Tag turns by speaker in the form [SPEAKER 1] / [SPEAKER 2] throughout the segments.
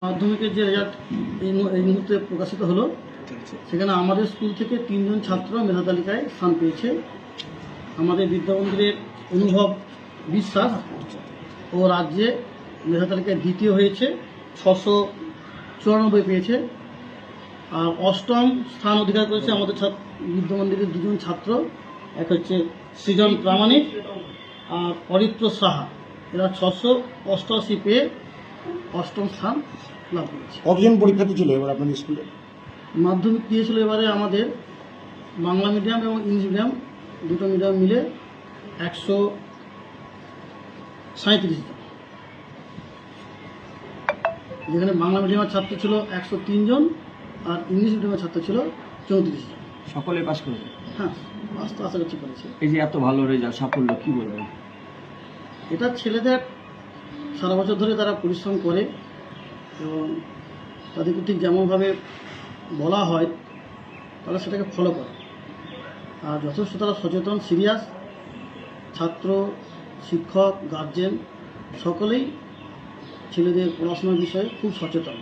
[SPEAKER 1] মাধ্যমিকের যে রেজাল্ট এই মুহূর্তে প্রকাশিত হলো, সেখানে আমাদের স্কুল থেকে 3 জন ছাত্র মেধা তালিকায় স্থান পেয়েছে। আমাদের বিদ্যামন্দিরের অনুভব বিশ্বাস ও রাজ্যে মেধা তালিকায় দ্বিতীয় হয়েছে, 694 পেয়েছে। আর অষ্টম স্থান অধিকার করেছে আমাদের বিদ্যামন্দিরের 2 জন ছাত্র, এক হচ্ছে সৃজন প্রামাণিক আর অরিত্র সাহা। এরা 688 পেয়ে অষ্টম স্থান লাভ করেছে।
[SPEAKER 2] কতজন পরীক্ষার্থী ছিল এবার আপনাদের স্কুলে?
[SPEAKER 1] মাধ্যমিক দিয়েছিল এবারে আমাদের বাংলা মিডিয়াম এবং ইংলিশ মিডিয়াম দুটো মিডিয়াম মিলে 137 জন। যেখানে বাংলা মিডিয়ামের ছাত্র ছিল 103 জন আর ইংলিশ মিডিয়ামের ছাত্র ছিল 34 জন।
[SPEAKER 3] সকলে পাস করেছে।
[SPEAKER 1] হ্যাঁ, আস্তে আশা করছি করেছে।
[SPEAKER 3] এই যে এত ভালো রেজাল্ট, সাফল্য, কি বলবেন?
[SPEAKER 1] এটা ছেলেদের সারা বছর ধরে তারা পরিশ্রম করে এবং তাদেরকে ঠিক যেমনভাবে বলা হয় তারা সেটাকে ফলো করে। আর যথেষ্ট তারা সচেতন, সিরিয়াস। ছাত্র, শিক্ষক, গার্জেন সকলেই ছেলেদের পড়াশোনার বিষয়ে খুব সচেতন।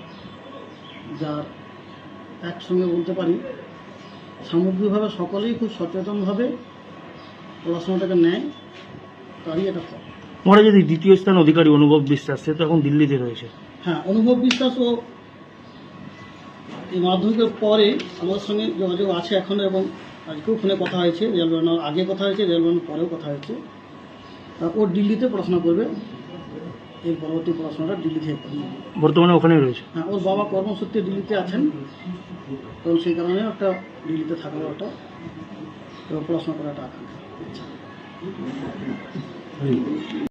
[SPEAKER 1] যার একসঙ্গে বলতে পারি সামগ্রিকভাবে সকলেই খুব সচেতনভাবে পড়াশোনাটাকে নেয়, তারই এটা ফল।
[SPEAKER 4] আমরা যদি দ্বিতীয় স্থান অধিকারী অনুভব বিশ্বাস, সে তো এখন দিল্লিতে রয়েছে।
[SPEAKER 1] হ্যাঁ, অনুভব বিশ্বাস ও এই মাধ্যমিকের পরে আমাদের সঙ্গে যোগাযোগ আছে এখনও, এবং আজকেও ফোনে কথা হয়েছে। রেজাল্ট বেরোনোর আগে কথা হয়েছে, রেজাল্ট বেরোনোর পরেও কথা হয়েছে। ও দিল্লিতে পড়াশোনা করবে, এর পরবর্তী পড়াশোনাটা দিল্লি থেকে করবে।
[SPEAKER 4] বর্তমানে ওখানেই রয়েছে।
[SPEAKER 1] হ্যাঁ, ওর বাবা কর্মসূত্রে দিল্লিতে আছেন, এবং সেই কারণে একটা দিল্লিতে থাকার একটা এবং পড়াশোনা করাটা আকাঙ্ক্ষা।